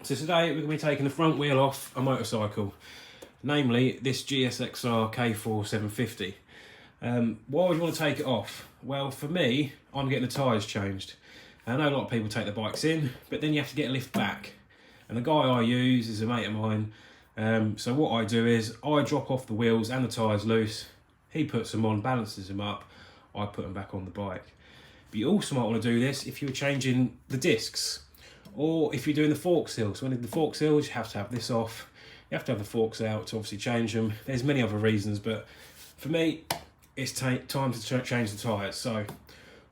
So today we're going to be taking the front wheel off a motorcycle, namely this GSXR K4 750. Why would you want to take it off? Well, for me, I'm getting the tyres changed. I know a lot of people take the bikes in, but then you have to get a lift back. And the guy I use is a mate of mine. So what I do is I drop off the wheels and the tyres loose. He puts them on, balances them up. I put them back on the bike. But you also might want to do this if you're changing the discs, or if you're doing the fork seals. So when the fork seals, you have to have this off. You have to have the forks out to obviously change them. There's many other reasons, but for me, it's time to change the tyres. So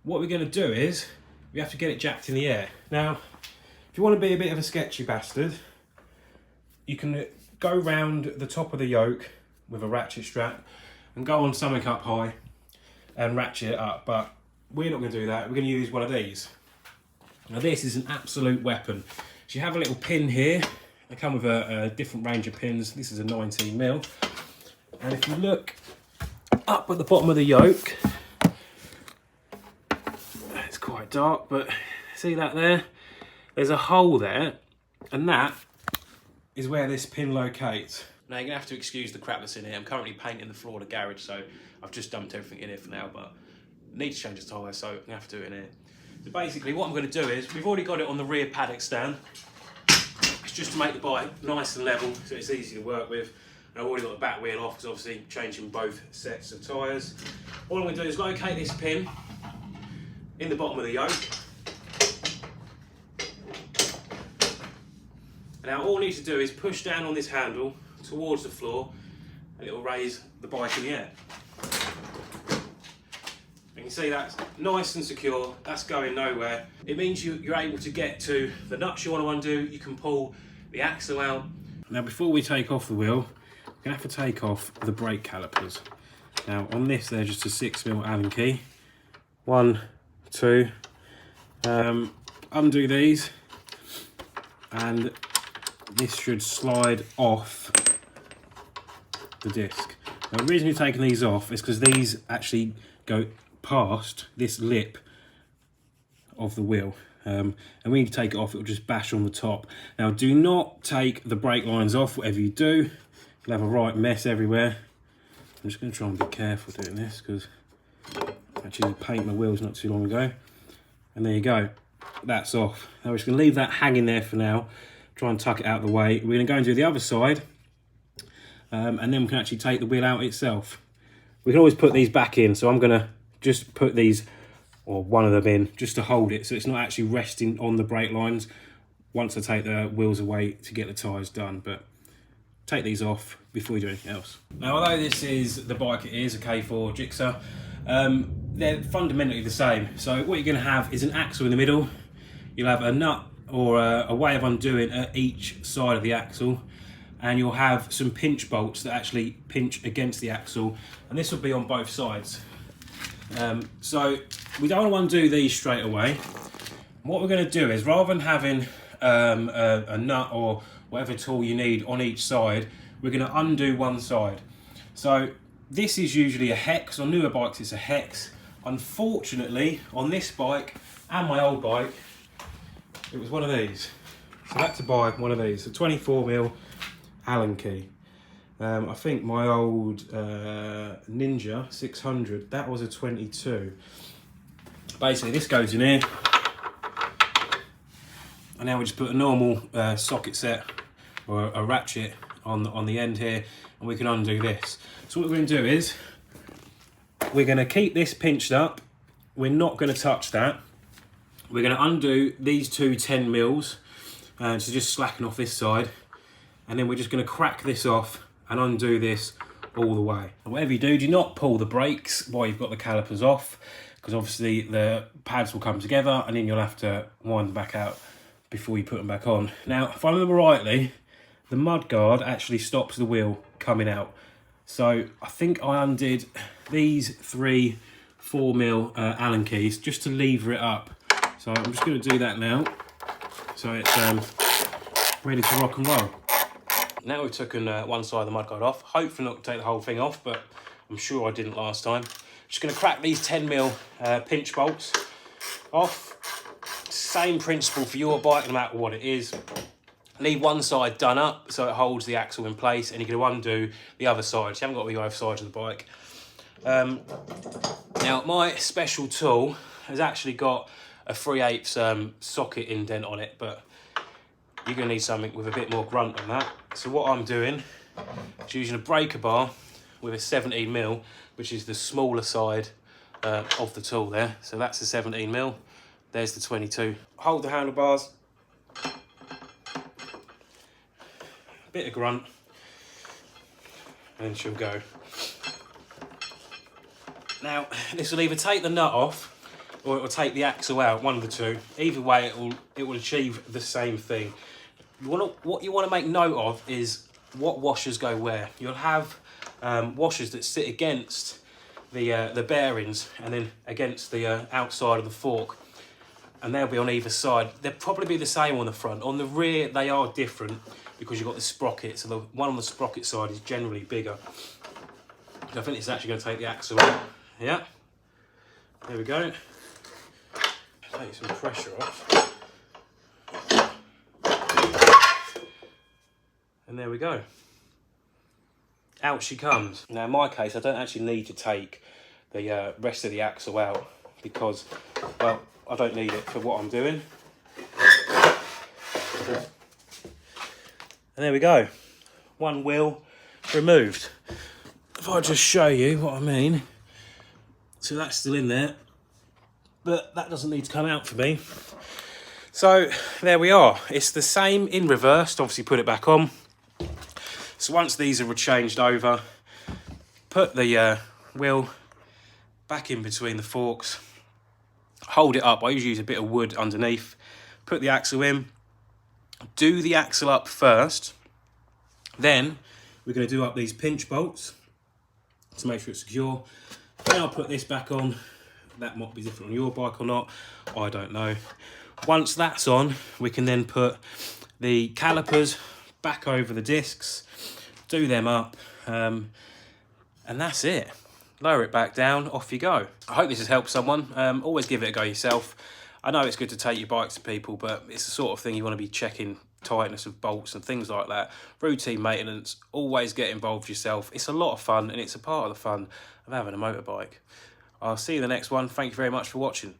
what we're going to do is we have to get it jacked in the air. Now, if you want to be a bit of a sketchy bastard, you can go round the top of the yoke with a ratchet strap and go on something up high and ratchet it up, but we're not going to do that. We're going to use one of these. Now this is an absolute weapon. So you have a little pin here. They come with a different range of pins. This is a 19mm. And if you look up at the bottom of the yoke, it's quite dark, but see that there? There's a hole there, and that is where this pin locates. Now you're going to have to excuse the crap that's in here. I'm currently painting the floor of the garage, so I've just dumped everything in here for now, but I need to change the tyre, so I'm going to have to do it in here. So basically what I'm going to do is, we've already got it on the rear paddock stand. It's just to make the bike nice and level, so it's easy to work with. And I've already got the back wheel off, because obviously changing both sets of tyres. All I'm going to do is locate this pin in the bottom of the yoke. Now all I need to do is push down on this handle towards the floor, and it will raise the bike in the air. You can see that's nice and secure, that's going nowhere. It means you're able to get to the nuts you want to undo, you can pull the axle out. Now before we take off the wheel, we're going to have to take off the brake calipers. Now on this they're just a 6mm Allen key. 1, 2, undo these, and this should slide off the disc. Now the reason you're taking these off is because these actually go past this lip of the wheel, and when you take it off, it will just bash on the top. Now do not take the brake lines off. Whatever you do, you'll have a right mess everywhere. I'm just going to try and be careful doing this, because I actually painted my wheels not too long ago, and there you go, that's off. Now we're just going to leave that hanging there for now, try and tuck it out of the way. We're going to go and do the other side, and then we can actually take the wheel out itself. We can always put these back in, so I'm going to just put these, or one of them in, just to hold it, so it's not actually resting on the brake lines once I take the wheels away to get the tyres done. But take these off before you do anything else. Now although this is the bike it is, a K4 Gixxer, they're fundamentally the same. So what you're going to have is an axle in the middle. You'll have a nut or a way of undoing at each side of the axle, and you'll have some pinch bolts that actually pinch against the axle, and this will be on both sides. So we don't want to undo these straight away. What we're going to do is, rather than having a nut or whatever tool you need on each side, we're going to undo one side. So this is usually a hex. On newer bikes it's a hex. Unfortunately on this bike and my old bike it was one of these. So I had to buy one of these, a 24mm Allen key. I think my old Ninja 600, that was a 22. Basically this goes in here, and now we just put a normal socket set or a ratchet on the end here, and we can undo this. So what we're going to do is we're going to keep this pinched up. We're not going to touch that. We're going to undo these two 10mm, so just slacken off this side, and then we're just going to crack this off and undo this all the way. And whatever you do not pull the brakes while you've got the calipers off, because obviously the pads will come together and then you'll have to wind them back out before you put them back on. Now, if I remember rightly, the mudguard actually stops the wheel coming out. So I think I undid these 3 4mm Allen keys just to lever it up. So I'm just going to do that now, so it's ready to rock and roll. Now we've taken one side of the mudguard off. Hopefully not take the whole thing off, but I'm sure I didn't last time. Just going to crack these 10mm pinch bolts off. Same principle for your bike, no matter what it is. Leave one side done up so it holds the axle in place, and you can undo the other side. So you haven't got to be both sides of the bike. Now my special tool has actually got a 3/8 socket indent on it, but you're going to need something with a bit more grunt than that. So what I'm doing is using a breaker bar with a 17mm, which is the smaller side of the tool there. So that's the 17mm, there's the 22. Hold the handlebars, bit of grunt, and she'll go. Now, this will either take the nut off or it will take the axle out, one of the two. Either way, it will achieve the same thing. What you want to make note of is what washers go where. You'll have washers that sit against the bearings and then against the outside of the fork, and they'll be on either side. They'll probably be the same on the front. On the rear, they are different because you've got the sprocket, so the one on the sprocket side is generally bigger. I think it's actually going to take the axle out. Yeah, there we go. Take some pressure off. And there we go. Out she comes. Now in my case, I don't actually need to take the rest of the axle out because, well, I don't need it for what I'm doing. And there we go. One wheel removed. If I just show you what I mean. So that's still in there, but that doesn't need to come out for me. So there we are. It's the same in reverse. Obviously put it back on. So once these are changed over, put the wheel back in between the forks, hold it up. I usually use a bit of wood underneath, put the axle in, do the axle up first, then we're going to do up these pinch bolts to make sure it's secure. Then I'll put this back on. That might be different on your bike or not, I don't know. Once that's on, we can then put the calipers back over the discs, do them up, and that's it. Lower it back down, off you go. I hope this has helped someone. Always give it a go yourself. I know it's good to take your bikes to people, but it's the sort of thing you want to be checking tightness of bolts and things like that. Routine maintenance, always get involved yourself. It's a lot of fun, and it's a part of the fun of having a motorbike. I'll see you in the next one. Thank you very much for watching.